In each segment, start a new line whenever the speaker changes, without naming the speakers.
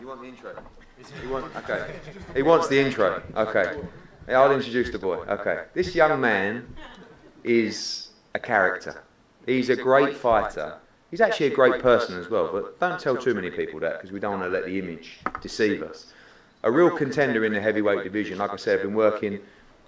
You want the intro? Okay. He wants the intro. Okay. I'll introduce the boy. Okay. This young man is a character. He's a great fighter. He's actually a great person as well, but don't tell too many people that because we don't want to let the image deceive us. A real contender in the heavyweight division. Like I said, I've been working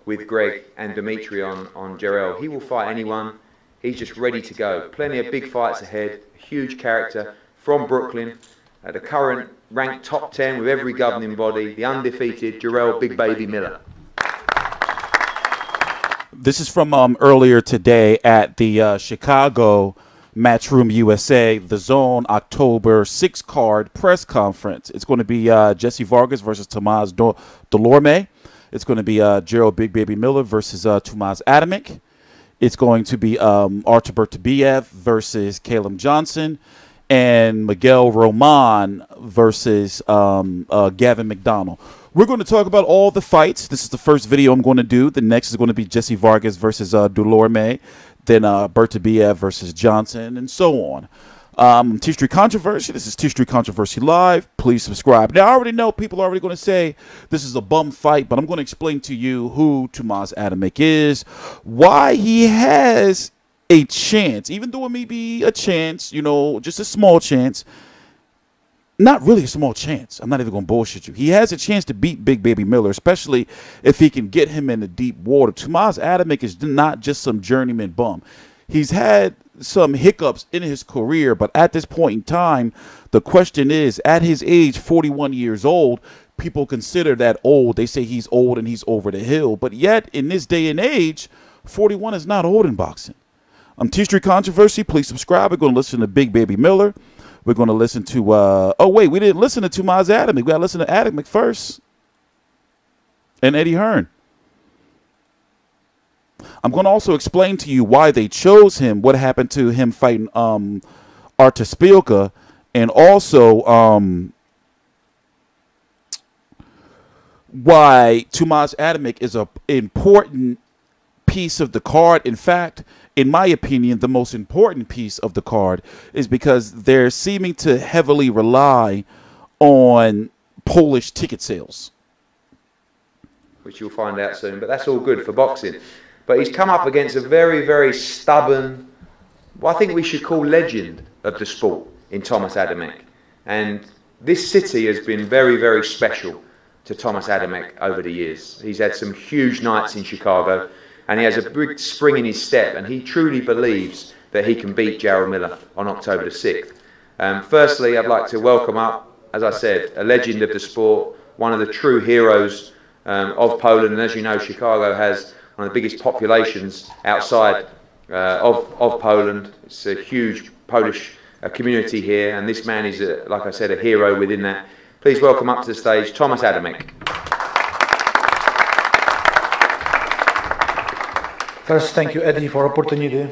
with Greg and Dimitri on Jarrell. He will fight anyone. He's just ready to go. Plenty of big fights ahead. Huge character from Brooklyn. The current ranked top 10 with every governing body. The undefeated Jarrell Big Baby Miller.
This is from earlier today at the Chicago Matchroom USA, the Zone October 6 card press conference. It's going to be Jessie Vargas versus Thomas Dulorme. It's going to be Jarrell Big Baby Miller versus Thomas Adamek. It's going to be Artur Beterbiev versus Callum Johnson. And Miguel Roman versus Gavin McDonald. We're going to talk about all the fights. This is the first video I'm going to do. The next is going to be Jessie Vargas versus Dulorme. Then Beterbiev versus Johnson, and so on. TstreeT Controversy. This is TstreeT Controversy Live. Please subscribe. Now, I already know people are already going to say this is a bum fight, but I'm going to explain to you who Thomas Adamek is, why he has a chance, even though it may be a chance, you know, just a small chance. Not really a small chance. I'm not even going to bullshit you. He has a chance to beat Big Baby Miller, especially if he can get him in the deep water. Thomas Adamek is not just some journeyman bum. He's had some hiccups in his career, but at this point in time, the question is, at his age, 41 years old, people consider that old. They say he's old and he's over the hill. But yet, in this day and age, 41 is not old in boxing. TstreeT Controversy. Please subscribe. We're going to listen to Big Baby Miller. We're going to listen to, oh, wait, we didn't listen to Thomas Adamek. We got to listen to Adamek first. And Eddie Hearn. I'm going to also explain to you why they chose him, what happened to him fighting Artur Beterbiev, and also why Thomas Adamek is an important piece of the card. In fact, in my opinion, the most important piece of the card is because they're seeming to heavily rely on Polish ticket sales.
Which you'll find out soon, but that's all good for boxing. But he's come up against a very, very stubborn, what I think we should call legend of the sport in Thomas Adamek. And this city has been very, very special to Thomas Adamek over the years. He's had some huge nights in Chicago, and he has a big spring in his step, and he truly believes that he can beat Jarrell Miller on October the 6th. Firstly, I'd like to welcome up, as I said, a legend of the sport, one of the true heroes of Poland. And as you know, Chicago has one of the biggest populations outside of Poland. It's a huge Polish community here, and this man is, like I said, a hero within that. Please welcome up to the stage, Thomas Adamek.
First, thank you, Eddie, for opportunity.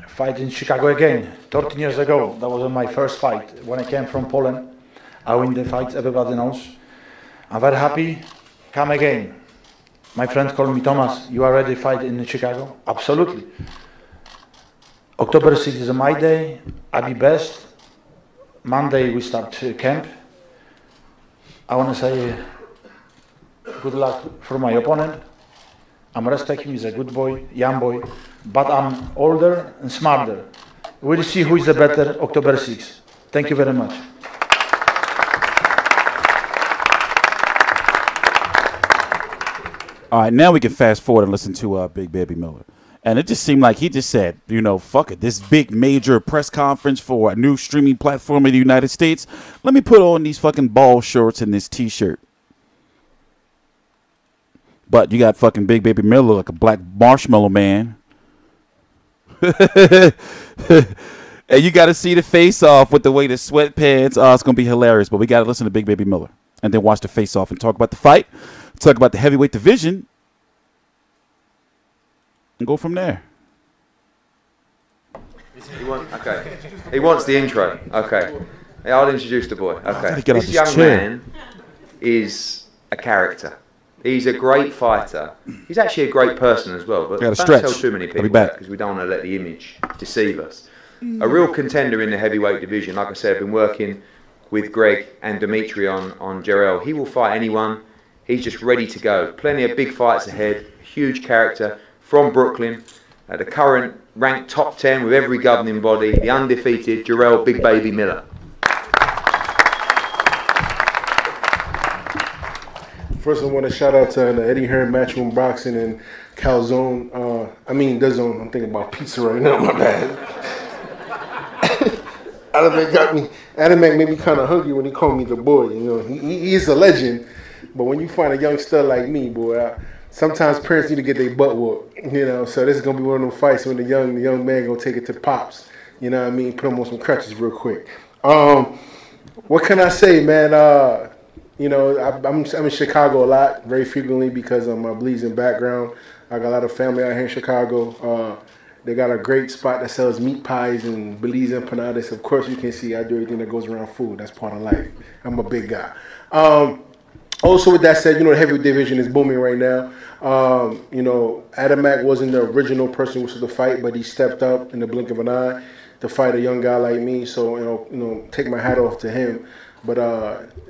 Fight in Chicago again. 13 years ago, that was my first fight. When I came from Poland, I win the fights, everybody knows. I'm very happy. Come again. My friends call me Thomas. You are ready to fight in Chicago? Absolutely. October 6th is my day. I'll be best. Monday we start camp. I want to say good luck for my opponent. I'm respecting him, he's a good boy, young boy, but I'm older and smarter. We'll see who is the better October 6th. Thank you very much.
All right, now we can fast forward and listen to Big Baby Miller. And it just seemed like he just said, you know, fuck it, this big major press conference for a new streaming platform in the United States. Let me put on these fucking ball shorts and this T-shirt. But you got fucking Big Baby Miller like a black marshmallow man. And you got to see the face-off with the way the sweatpants. Oh, it's going to be hilarious. But we got to listen to Big Baby Miller. And then watch the face-off and talk about the fight. Talk about the heavyweight division. And go from there.
He wants the intro. Okay. I'll introduce the boy. Okay.
This
young man is a character. He's a great fighter. He's actually a great person as well. But don't tell too many people that because we don't want to let the image deceive us. A real contender in the heavyweight division. Like I said, I've been working with Greg and Dimitri on Jarrell. He will fight anyone. He's just ready to go. Plenty of big fights ahead. Huge character from Brooklyn. The current ranked top 10 with every governing body. The undefeated Jarrell Big Baby Miller.
First, I want to shout out to the Eddie Hearn Matchroom Boxing and Calzone. Dazn. I'm thinking about pizza right now. My bad. Adamek made me kind of hungry when he called me the boy. You know, he is a legend. But when you find a young stud like me, boy, sometimes parents need to get their butt whooped. You know, so this is gonna be one of those fights when the young man gonna take it to pops. You know what I mean? Put him on some crutches real quick. What can I say, man? You know, I'm in Chicago a lot, very frequently because of my Bleeding background. I got a lot of family out here in Chicago. They got a great spot that sells meat pies and Belize empanadas. Of course, you can see I do everything that goes around food. That's part of life. I'm a big guy. Also, with that said, you know, the heavyweight division is booming right now. You know, Adamek wasn't the original person who was to fight, but he stepped up in the blink of an eye to fight a young guy like me. So, you know, take my hat off to him. But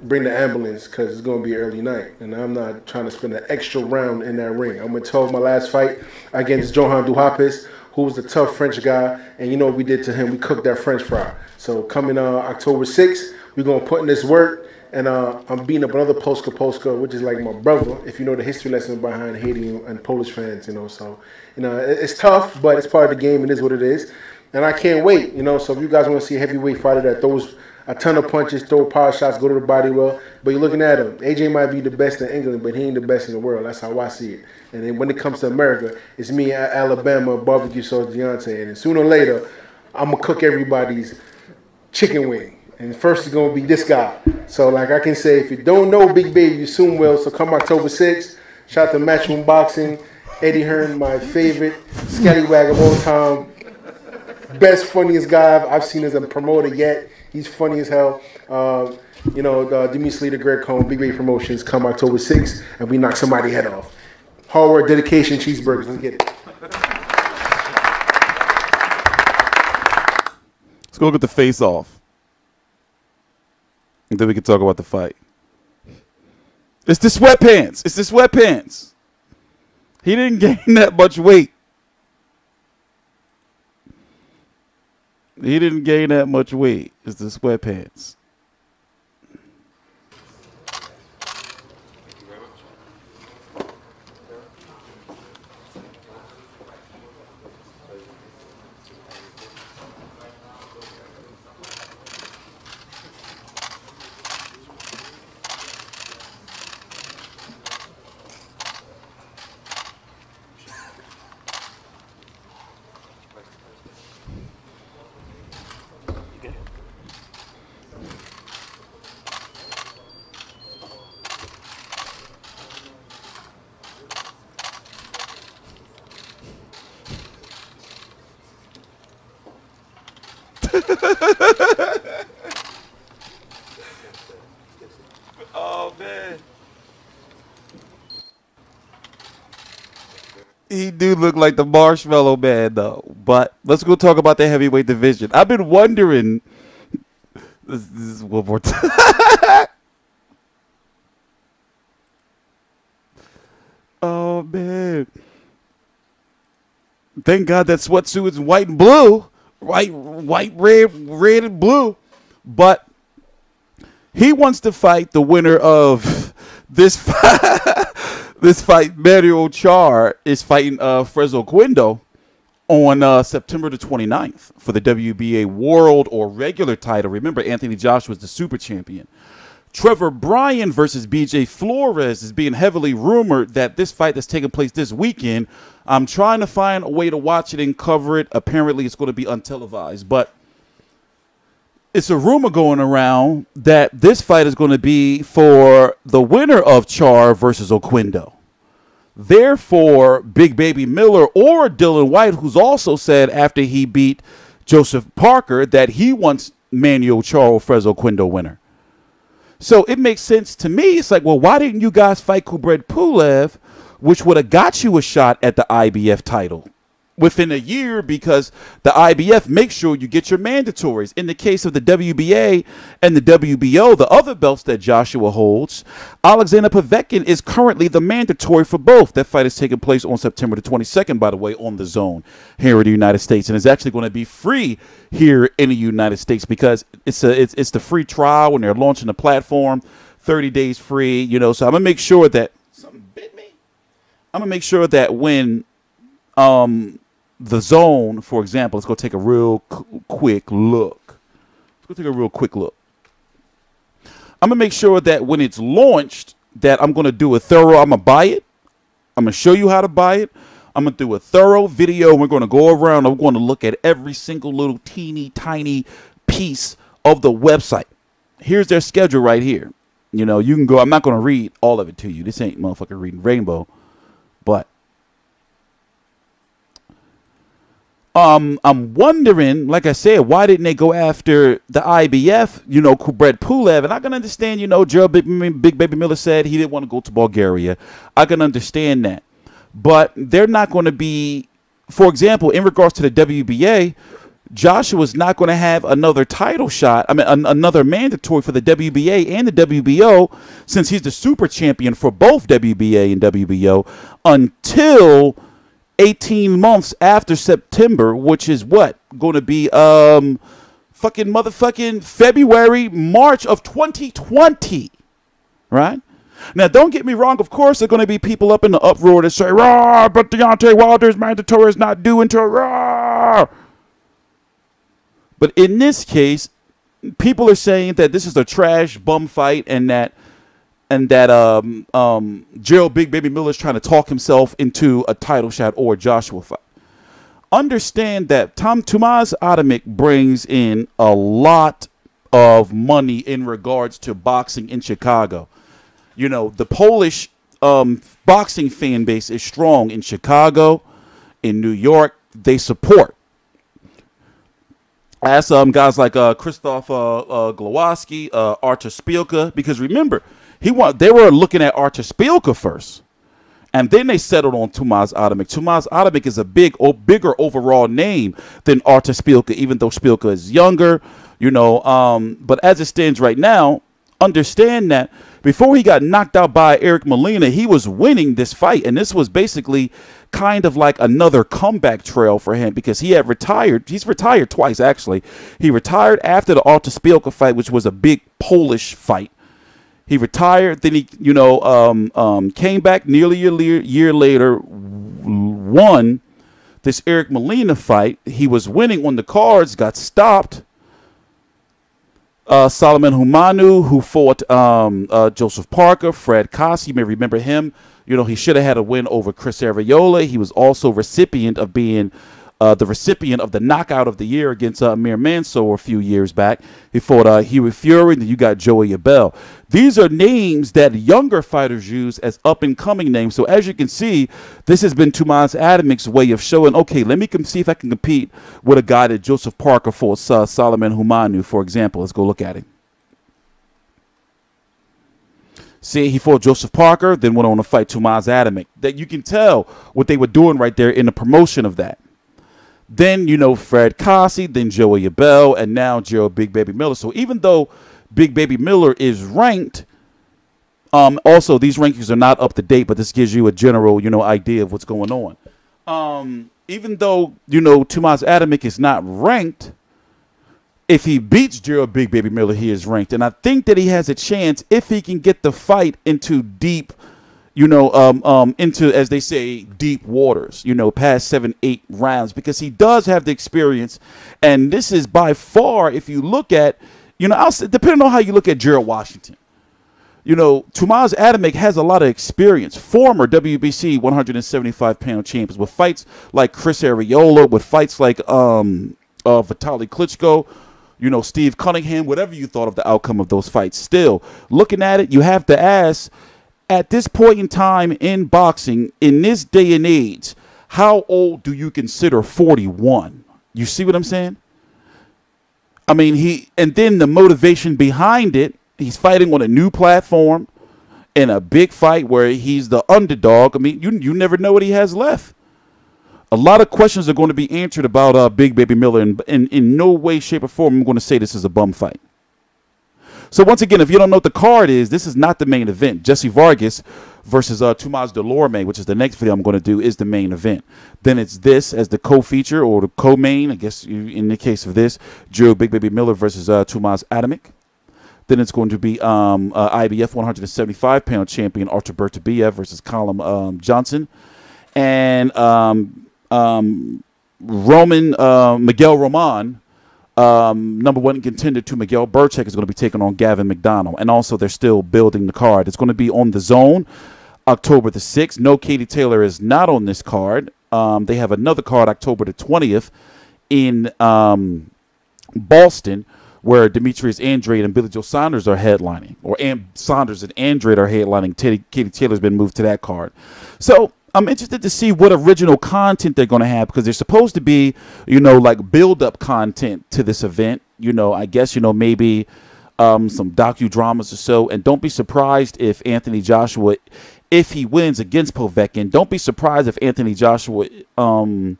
bring the ambulance because it's going to be early night. And I'm not trying to spend an extra round in that ring. I'm going to tell my last fight against Johan Duhapis, who was the tough French guy. And you know what we did to him? We cooked that French fry. So coming October 6th, we're going to put in this work. And I'm beating up another Polska, which is like my brother, if you know the history lesson behind Haiti and Polish fans, you know. So, you know, it's tough, but it's part of the game. It is what it is. And I can't wait, you know. So if you guys want to see a heavyweight fighter that throws a ton of punches, throw power shots, go to the body well, but you're looking at him. AJ might be the best in England, but he ain't the best in the world. That's how I see it. And then when it comes to America, it's me, Alabama, barbecue sauce, Deontay. And sooner or later, I'm going to cook everybody's chicken wing. And first is going to be this guy. So, like I can say, if you don't know Big Baby, you soon will. So come October 6th, shout out to Matchroom Boxing, Eddie Hearn, my favorite scallywag of all time. Best, funniest guy I've seen as a promoter yet. He's funny as hell. You know, Dimitri Greg Cohn, Big Baby Promotions, come October 6th, and we knock somebody's head off. Hard work, dedication, cheeseburgers. Let's get it.
Let's go get the face off. And then we can talk about the fight. It's the sweatpants. It's the sweatpants. He didn't gain that much weight. He didn't gain that much weight. It's the sweatpants. Oh, man. He do look like the Marshmallow Man, though. But let's go talk about the heavyweight division. I've been wondering. This is one more time. Oh, man. Thank God that sweatsuit is white and blue. White, red, and blue. But he wants to fight the winner of this fight. This fight. Manuel Char is fighting Fresno Quindo on September the 29th for the WBA World or regular title. Remember, Anthony Joshua was the super champion. Trevor Bryan versus BJ Flores is being heavily rumored that this fight that's taking place this weekend. I'm trying to find a way to watch it and cover it. Apparently, it's going to be untelevised, but it's a rumor going around that this fight is going to be for the winner of Char versus Oquendo. Therefore, Big Baby Miller or Dylan Whyte, who's also said after he beat Joseph Parker that he wants Manuel Char or Fresno Oquendo winner. So it makes sense to me. It's like, well, why didn't you guys fight Kubrat Pulev, which would have got you a shot at the IBF title within a year because the IBF makes sure you get your mandatories. In the case of the WBA and the WBO, the other belts that Joshua holds, Alexander Povetkin is currently the mandatory for both. That fight is taking place on September the 22nd, by the way, on the Zone here in the United States, and it's actually going to be free here in the United States because it's the free trial when they're launching the platform, 30 days free, you know. So I'm gonna make sure that something bit me. I'm gonna make sure that when the Zone, for example, let's go take a real quick look. I'm gonna make sure that when it's launched, that I'm gonna do a thorough. I'm gonna buy it. I'm gonna show you how to buy it. I'm gonna do a thorough video. We're gonna go around. I'm going to look at every single little teeny tiny piece of the website. Here's their schedule right here. You know, you can go. I'm not gonna read all of it to you. This ain't motherfucking reading Rainbow, but I'm wondering, like I said, why didn't they go after the IBF, you know, Kubrat Pulev? And I can understand, you know, Jarrell Big Baby Miller said he didn't want to go to Bulgaria. I can understand that. But they're not going to be, for example, in regards to the WBA, Joshua's not going to have another title shot, another mandatory for the WBA and the WBO, since he's the super champion for both WBA and WBO, until 18 months after September, which is what? Going to be motherfucking February, March of 2020. Right? Now, don't get me wrong. Of course, there are going to be people up in the uproar that say, "Raw, but Deontay Wilder's mandatory is not due until raw." But in this case, people are saying that this is a trash bum fight and that Jarrell Big Baby Miller is trying to talk himself into a title shot or a Joshua fight. Understand that Tomasz Adamek brings in a lot of money in regards to boxing in Chicago. You know, the Polish boxing fan base is strong in Chicago, in New York. They support. As guys like Krzysztof Glowacki, Artur Szpilka, because remember, they were looking at Artur Szpilka first, and then they settled on Tomasz Adamek. Tomasz Adamek is a bigger overall name than Artur Szpilka, even though Szpilka is younger, you know. But as it stands right now, understand that before he got knocked out by Eric Molina, he was winning this fight, and this was basically kind of like another comeback trail for him because he had retired. He's retired twice, actually. He retired after the Artur Szpilka fight, which was a big Polish fight. He retired, then he, you know, came back nearly a year later, won this Eric Molina fight. He was winning on the cards, got stopped. Solomon Humanu, who fought Joseph Parker, Fred Koss, you may remember him. You know, he should have had a win over Chris Arreola. He was also recipient of being the recipient of the knockout of the year against Amir Mansour a few years back. He fought Huey Fury, and then you got Joey Abel. These are names that younger fighters use as up-and-coming names. So as you can see, this has been Tomasz Adamek's way of showing, okay, let me see if I can compete with a guy that Joseph Parker fought, Solomon Humanu, for example. Let's go look at him. See, he fought Joseph Parker, then went on to fight Tomasz Adamek. That you can tell what they were doing right there in the promotion of that. Then, you know, Fred Koss, then Joey Abel, and now Jarrell Big Baby Miller. So even though Big Baby Miller is ranked, also these rankings are not up to date, but this gives you a general, you know, idea of what's going on. Even though, you know, Tomasz Adamek is not ranked, if he beats Jarrell Big Baby Miller, he is ranked. And I think that he has a chance if he can get the fight into deep, you know, into, as they say, deep waters, you know, past 7-8 rounds, because he does have the experience. And this is by far, if you look at, you know, depending on how you look at Gerald Washington, you know, Tomasz Adamek has a lot of experience. Former WBC 175-pound champions with fights like Chris Arreola, with fights like Vitaly Klitschko, you know, Steve Cunningham, whatever you thought of the outcome of those fights. Still, looking at it, you have to ask, at this point in time in boxing, in this day and age, how old do you consider 41? You see what I'm saying? I mean, and then the motivation behind it, he's fighting on a new platform in a big fight where he's the underdog. I mean, you never know what he has left. A lot of questions are going to be answered about Big Baby Miller, and in no way, shape, or form I'm going to say this is a bum fight. So once again, if you don't know what the card is, this is not the main event. Jessie Vargas versus Thomas Dulorme, which is the next video I'm going to do, is the main event. Then it's this as the co-feature or the co-main, I guess in the case of this, Drew Big Baby Miller versus Thomas Adamek. Then it's going to be IBF 175-pound champion Artur Beterbiev versus Callum Johnson. And Miguel Roman, #1 contender to Miguel Burchek, is going to be taking on Gavin McDonald. And also, they're still building the card. It's going to be on the Zone, October the 6th. No, Katie Taylor is not on this card. They have another card October the 20th in Boston, where Demetrius Andrade and Billy Joe Saunders are headlining. Or Saunders and Andrade are headlining. Katie Taylor's been moved to that card. So I'm interested to see what original content they're going to have, because they're supposed to be, like build-up content to this event. I guess, maybe some docudramas or so. And don't be surprised if Anthony Joshua, if he wins against Povetkin, don't be surprised if Anthony Joshua, I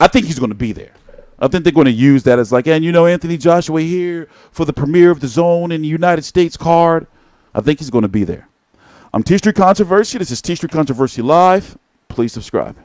think he's going to be there. I think they're going to use that as like, and Anthony Joshua here for the premiere of the Zone in the United States card. I think he's going to be there. I'm TstreeT Controversy. This is TstreeT Controversy Live. Please subscribe.